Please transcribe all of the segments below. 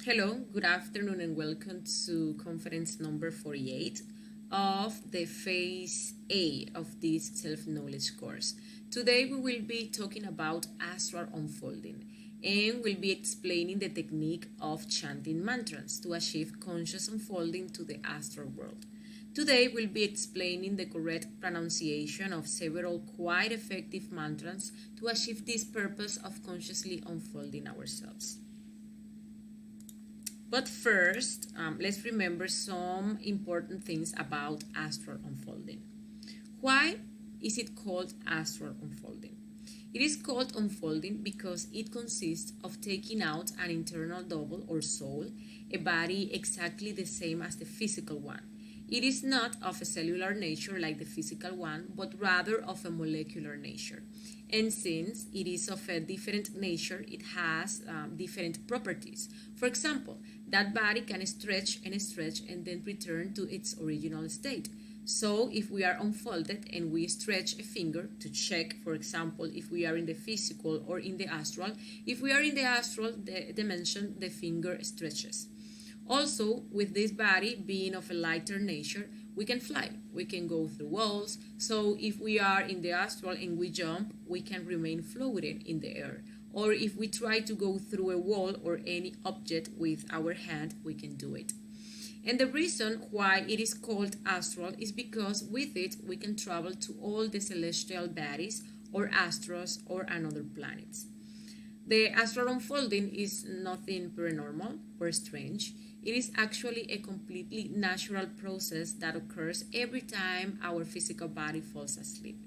Hello, good afternoon, and welcome to conference number 48 of the phase A of this self-knowledge course. Today we will be talking about astral unfolding and we'll be explaining the technique of chanting mantras to achieve conscious unfolding to the astral world. Today we'll be explaining the correct pronunciation of several quite effective mantras to achieve this purpose of consciously unfolding ourselves. But first, let's remember some important things about astral unfolding. Why is it called astral unfolding? It is called unfolding because it consists of taking out an internal double or soul, a body exactly the same as the physical one. It is not of a cellular nature like the physical one, but rather of a molecular nature. And since it is of a different nature, it has different properties. For example, that body can stretch and then return to its original state. So if we are unfolded and we stretch a finger to check, for example, if we are in the physical or in the astral, if we are in the astral dimension, the finger stretches. Also, with this body being of a lighter nature, we can fly, we can go through walls. So if we are in the astral and we jump, we can remain floating in the air. Or if we try to go through a wall or any object with our hand, we can do it. And the reason why it is called astral is because with it we can travel to all the celestial bodies or astros or another planets. The astral unfolding is nothing paranormal or strange. It is actually a completely natural process that occurs every time our physical body falls asleep.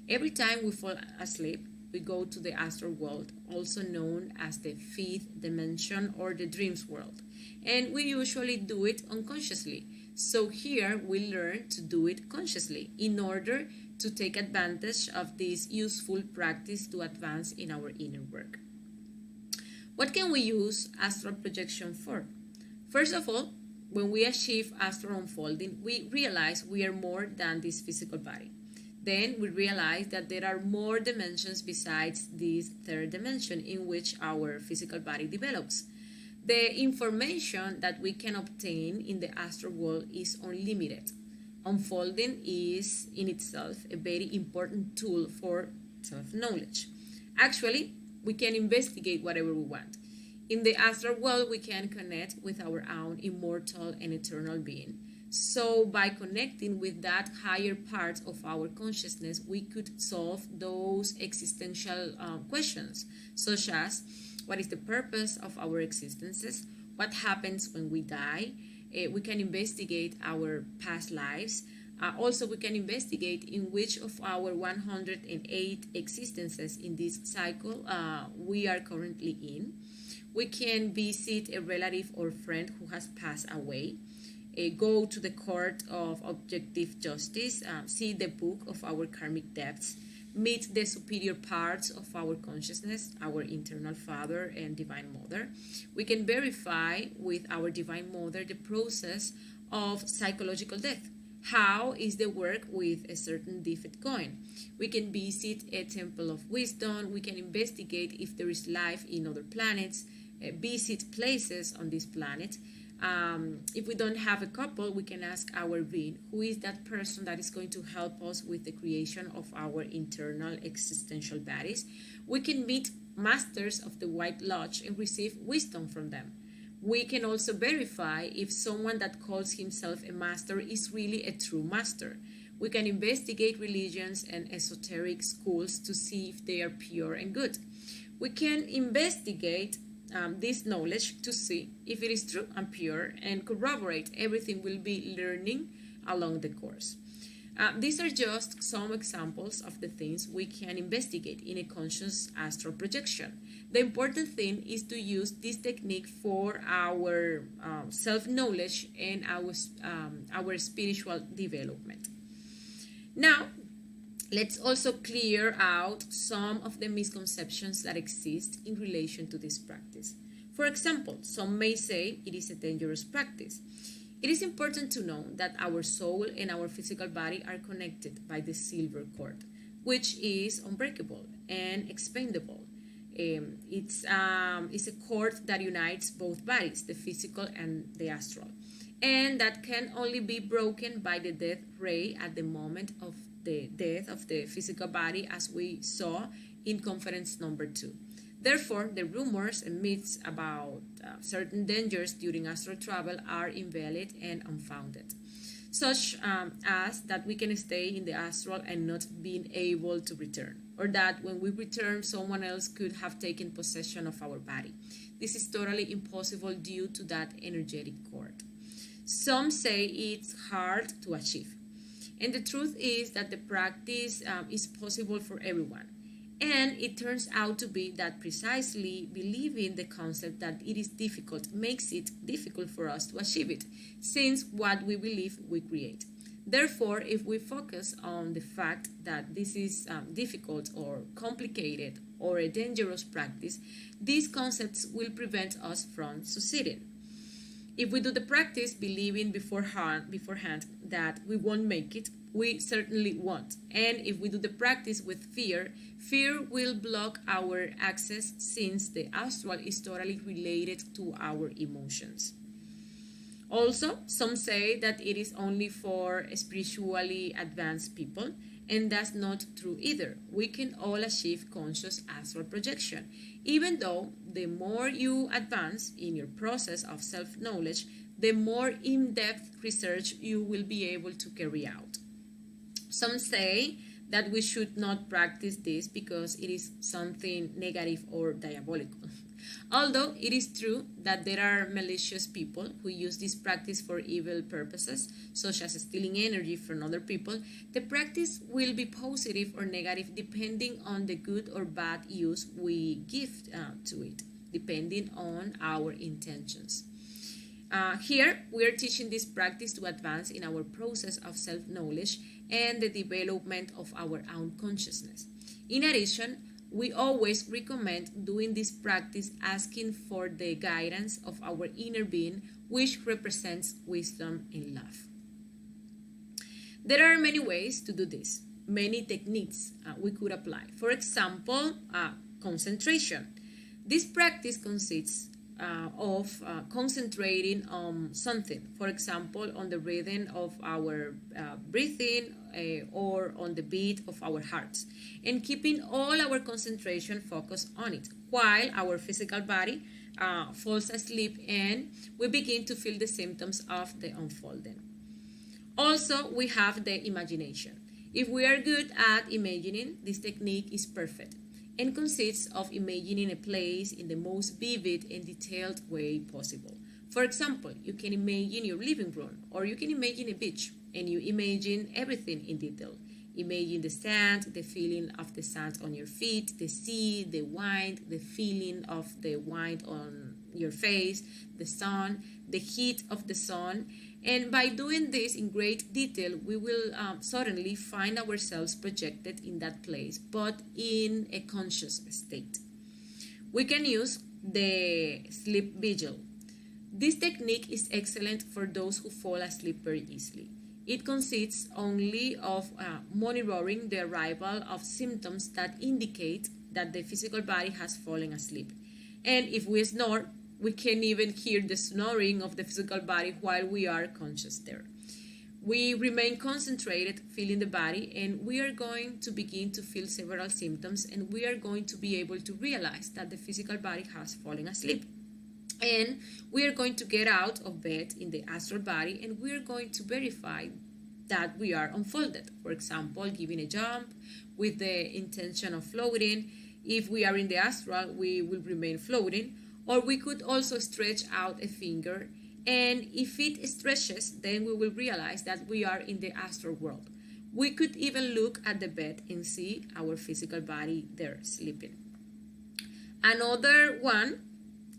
Every time we fall asleep, we go to the astral world, also known as the fifth dimension or the dreams world. And we usually do it unconsciously. So here we learn to do it consciously in order to take advantage of this useful practice to advance in our inner work. What can we use astral projection for? First of all, when we achieve astral unfolding, we realize we are more than this physical body. Then we realize that there are more dimensions besides this third dimension in which our physical body develops. The information that we can obtain in the astral world is unlimited. Unfolding is in itself a very important tool for self-knowledge. Actually, we can investigate whatever we want. In the astral world, we can connect with our own immortal and eternal being. So by connecting with that higher part of our consciousness, we could solve those existential questions, such as what is the purpose of our existences, what happens when we die. We can investigate our past lives. Also, we can investigate in which of our 108 existences in this cycle we are currently in. We can visit a relative or friend who has passed away, go to the court of objective justice, see the book of our karmic debts, meet the superior parts of our consciousness, our internal father and divine mother. We can verify with our divine mother the process of psychological death. How is the work with a certain defect going? We can visit a temple of wisdom. We can investigate if there is life in other planets, visit places on this planet. If we don't have a couple, we can ask our being, who is that person that is going to help us with the creation of our internal existential bodies. We can meet masters of the White Lodge and receive wisdom from them. We can also verify if someone that calls himself a master is really a true master. We can investigate religions and esoteric schools to see if they are pure and good. We can investigate this knowledge to see if it is true and pure and corroborate everything we'll be learning along the course. These are just some examples of the things we can investigate in a conscious astral projection. The important thing is to use this technique for our self-knowledge and our spiritual development. Now, let's also clear out some of the misconceptions that exist in relation to this practice. For example, some may say it is a dangerous practice. It is important to know that our soul and our physical body are connected by the silver cord, which is unbreakable and expandable. It's a cord that unites both bodies, the physical and the astral, and that can only be broken by the death ray at the moment of the death of the physical body, as we saw in conference number 2. Therefore, the rumors and myths about certain dangers during astral travel are invalid and unfounded, such as that we can stay in the astral and not being able to return, or that when we return, someone else could have taken possession of our body. This is totally impossible due to that energetic cord. Some say it's hard to achieve, and the truth is that the practice is possible for everyone. And it turns out to be that precisely believing the concept that it is difficult makes it difficult for us to achieve it, since what we believe we create. Therefore, if we focus on the fact that this is difficult or complicated or a dangerous practice, these concepts will prevent us from succeeding. If we do the practice believing beforehand that we won't make it, we certainly won't. And if we do the practice with fear, fear will block our access, since the astral is totally related to our emotions. Also, some say that it is only for spiritually advanced people, and that's not true either. We can all achieve conscious astral projection, even though the more you advance in your process of self-knowledge, the more in-depth research you will be able to carry out. Some say that we should not practice this because it is something negative or diabolical. Although it is true that there are malicious people who use this practice for evil purposes, such as stealing energy from other people, the practice will be positive or negative depending on the good or bad use we give to it, depending on our intentions. Here, we are teaching this practice to advance in our process of self-knowledge and the development of our own consciousness. In addition, we always recommend doing this practice asking for the guidance of our inner being, which represents wisdom and love. There are many ways to do this, many techniques we could apply. For example, concentration. This practice consists of concentrating on something, for example, on the rhythm of our breathing or on the beat of our hearts, and keeping all our concentration focused on it while our physical body falls asleep and we begin to feel the symptoms of the unfolding. Also, we have the imagination. If we are good at imagining, this technique is perfect and consists of imagining a place in the most vivid and detailed way possible. For example, you can imagine your living room, or you can imagine a beach, and you imagine everything in detail. Imagine the sand, the feeling of the sand on your feet, the sea, the wind, the feeling of the wind on your face, the sun, the heat of the sun. And by doing this in great detail, we will suddenly find ourselves projected in that place, but in a conscious state. We can use the sleep vigil. This technique is excellent for those who fall asleep very easily. It consists only of monitoring the arrival of symptoms that indicate that the physical body has fallen asleep. And if we snore, we can even hear the snoring of the physical body while we are conscious there. We remain concentrated, feeling the body, and we are going to begin to feel several symptoms, and we are going to be able to realize that the physical body has fallen asleep. And we are going to get out of bed in the astral body, and we are going to verify that we are unfolded. For example, giving a jump with the intention of floating. If we are in the astral, we will remain floating. Or we could also stretch out a finger, and if it stretches, then we will realize that we are in the astral world. We could even look at the bed and see our physical body there sleeping. Another one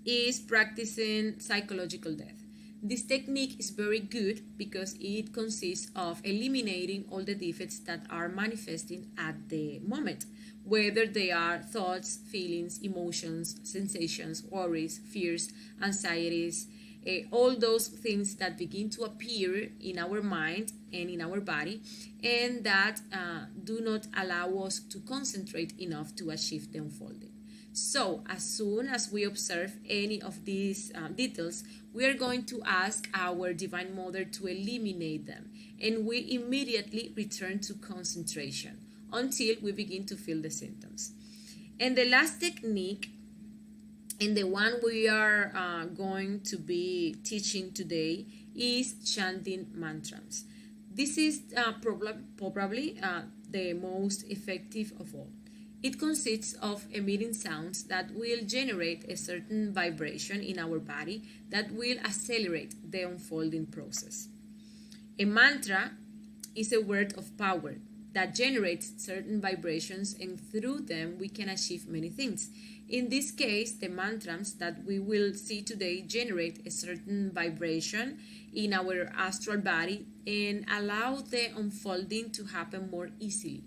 is practicing psychological death. This technique is very good because it consists of eliminating all the defects that are manifesting at the moment, whether they are thoughts, feelings, emotions, sensations, worries, fears, anxieties, all those things that begin to appear in our mind and in our body, and that do not allow us to concentrate enough to achieve the unfolding. So as soon as we observe any of these details, we are going to ask our Divine Mother to eliminate them, and we immediately return to concentration until we begin to feel the symptoms. And the last technique, and the one we are going to be teaching today, is chanting mantras. This is probably the most effective of all. It consists of emitting sounds that will generate a certain vibration in our body that will accelerate the unfolding process. A mantra is a word of power that generates certain vibrations, and through them we can achieve many things. In this case, the mantras that we will see today generate a certain vibration in our astral body and allow the unfolding to happen more easily.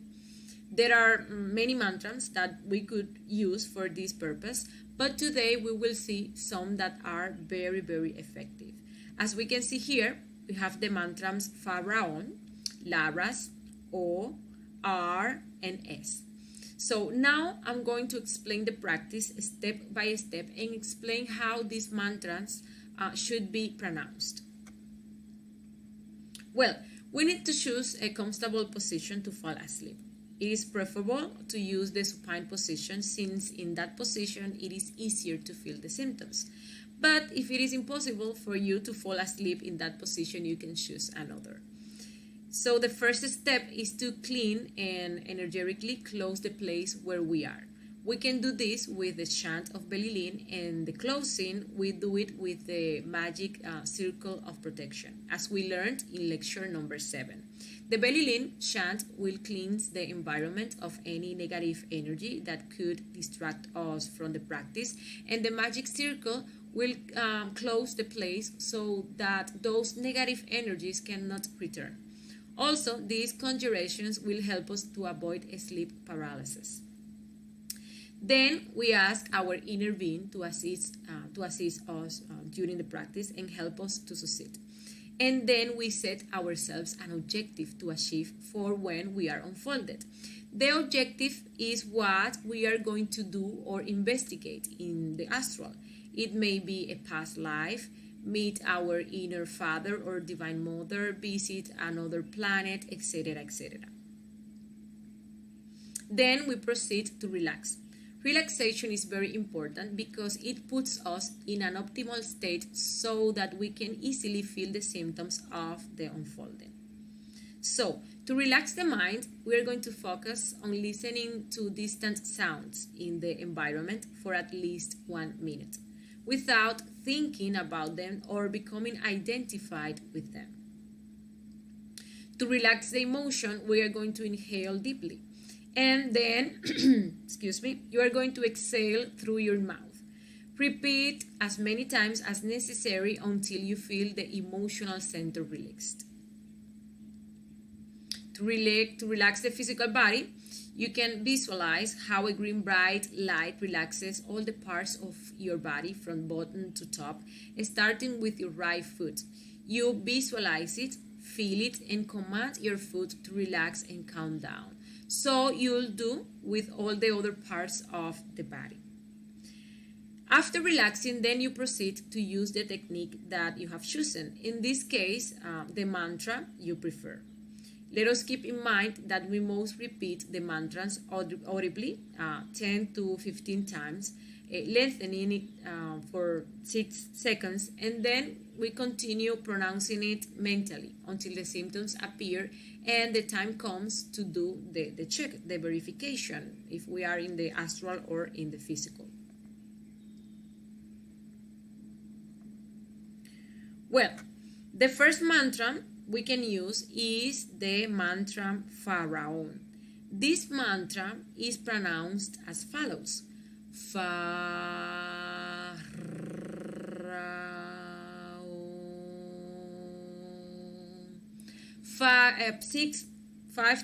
There are many mantras that we could use for this purpose, but today we will see some that are very, very effective. As we can see here, we have the mantras Pharaon, Laras, O, R, and S. So now I'm going to explain the practice step by step and explain how these mantras should be pronounced. Well, we need to choose a comfortable position to fall asleep. It is preferable to use the supine position, since in that position it is easier to feel the symptoms. But if it is impossible for you to fall asleep in that position, you can choose another. So the first step is to clean and energetically close the place where we are. We can do this with the chant of Belilin, and the closing we do it with the magic circle of protection, as we learned in lecture number 7. The Belilin chant will cleanse the environment of any negative energy that could distract us from the practice, and the magic circle will close the place so that those negative energies cannot return. Also, these conjurations will help us to avoid sleep paralysis. Then we ask our inner being to assist us during the practice and help us to succeed. And then we set ourselves an objective to achieve for when we are unfolded. The objective is what we are going to do or investigate in the astral. It may be a past life, meet our inner father or divine mother, visit another planet, etc., etc. Then we proceed to relax. Relaxation is very important because it puts us in an optimal state so that we can easily feel the symptoms of the unfolding. So, to relax the mind, we are going to focus on listening to distant sounds in the environment for at least 1 minute, without thinking about them or becoming identified with them. To relax the emotion, we are going to inhale deeply. And then, you are going to exhale through your mouth. Repeat as many times as necessary until you feel the emotional center relaxed. To relax the physical body, you can visualize how a green bright light relaxes all the parts of your body from bottom to top, starting with your right foot. You visualize it, feel it, and command your foot to relax and calm down. So you'll do with all the other parts of the body. After relaxing, then you proceed to use the technique that you have chosen. In this case, the mantra you prefer. Let us keep in mind that we must repeat the mantras audibly 10 to 15 times, lengthening it for 6 seconds, and then we continue pronouncing it mentally until the symptoms appear and the time comes to do the check, the verification, if we are in the astral or in the physical. Well, the first mantra we can use is the mantra Pharaon. This mantra is pronounced as follows. Pharaon. 5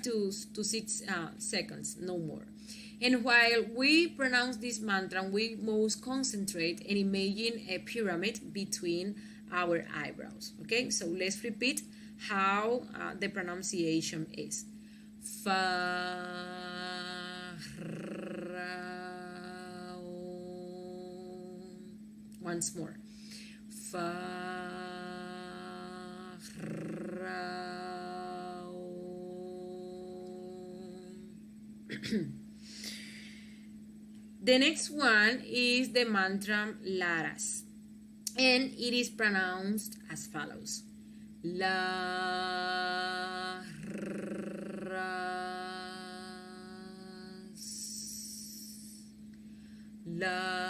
to 6 seconds, no more. And while we pronounce this mantra, we must concentrate and imagine a pyramid between our eyebrows. Okay, so let's repeat how the pronunciation is. Pharaon. Once more. The next one is the mantra Laras, and it is pronounced as follows. La La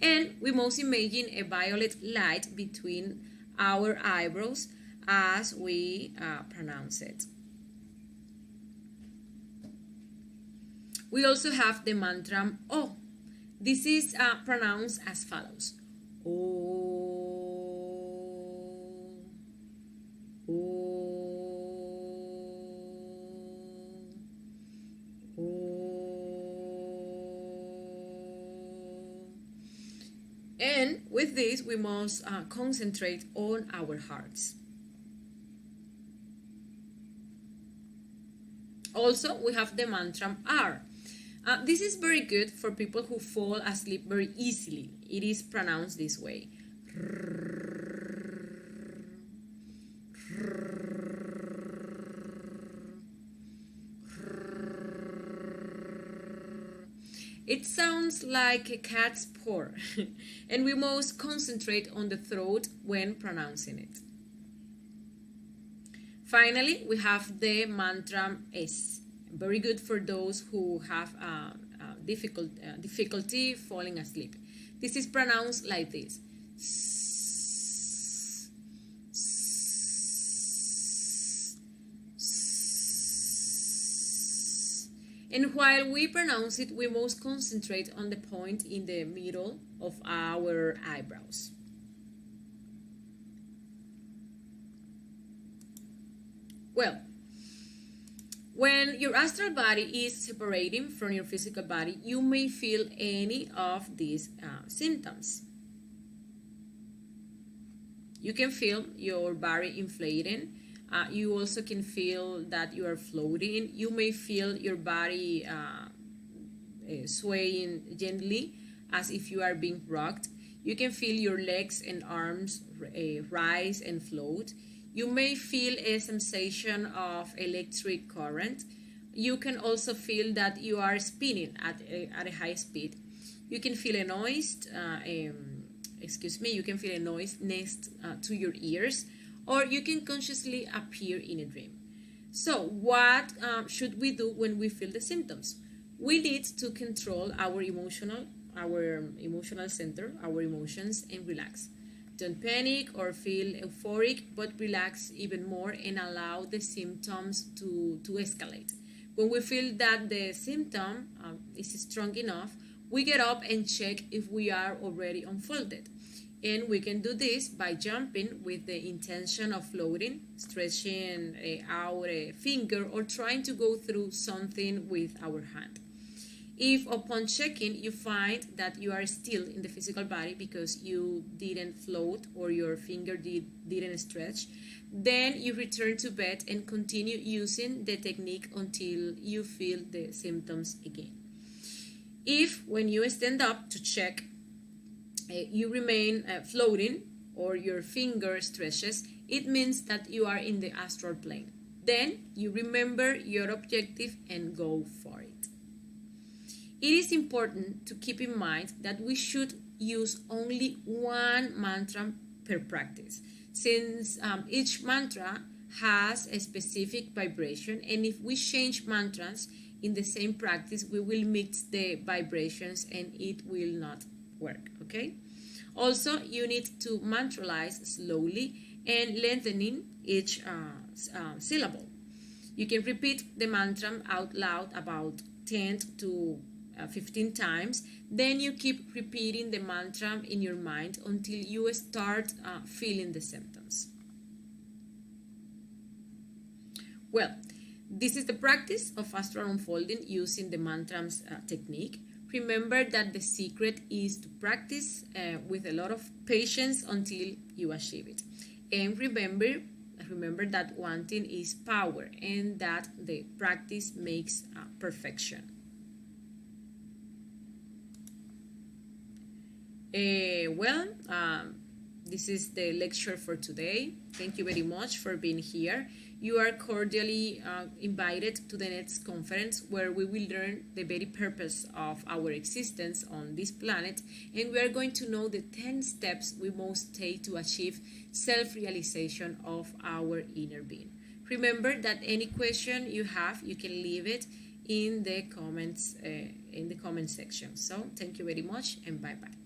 and we must imagine a violet light between our eyebrows as we pronounce it. We also have the mantra O. This is pronounced as follows. O, O, O. And with this, we must concentrate on our hearts. Also, we have the mantra R. This is very good for people who fall asleep very easily. It is pronounced this way. It sounds like a cat's paw, and we must concentrate on the throat when pronouncing it. Finally, we have the mantra S. Very good for those who have difficulty falling asleep. This is pronounced like this. And while we pronounce it, we must concentrate on the point in the middle of our eyebrows. Well, when your astral body is separating from your physical body, you may feel any of these symptoms. You can feel your body inflating. You also can feel that you are floating. You may feel your body swaying gently as if you are being rocked. You can feel your legs and arms rise and float. You may feel a sensation of electric current. You can also feel that you are spinning at a high speed. You can feel a noise, you can feel a noise next to your ears, or you can consciously appear in a dream. So what should we do when we feel the symptoms? We need to control our emotional center, our emotions, and relax. Don't panic or feel euphoric, but relax even more and allow the symptoms to escalate. When we feel that the symptom is strong enough, we get up and check if we are already unfolded. And we can do this by jumping with the intention of floating, stretching our finger, or trying to go through something with our hand. If upon checking you find that you are still in the physical body because you didn't float or your finger didn't stretch, then you return to bed and continue using the technique until you feel the symptoms again. If when you stand up to check you remain floating or your finger stretches, it means that you are in the astral plane. Then you remember your objective and go for it. It is important to keep in mind that we should use only one mantra per practice, since each mantra has a specific vibration, and if we change mantras in the same practice, we will mix the vibrations and it will not work, okay? Also, you need to mantralize slowly and lengthening each syllable. You can repeat the mantra out loud about 10 to 15 times. Then you keep repeating the mantra in your mind until you start feeling the symptoms. Well, this is the practice of astral unfolding using the mantras technique. Remember that the secret is to practice with a lot of patience until you achieve it. And remember that wanting is power and that the practice makes perfection. This is the lecture for today. Thank you very much for being here. You are cordially invited to the next conference where we will learn the very purpose of our existence on this planet, and we are going to know the 10 steps we must take to achieve self-realization of our inner being. Remember that any question you have, you can leave it in the comments in the comment section. So thank you very much and bye-bye.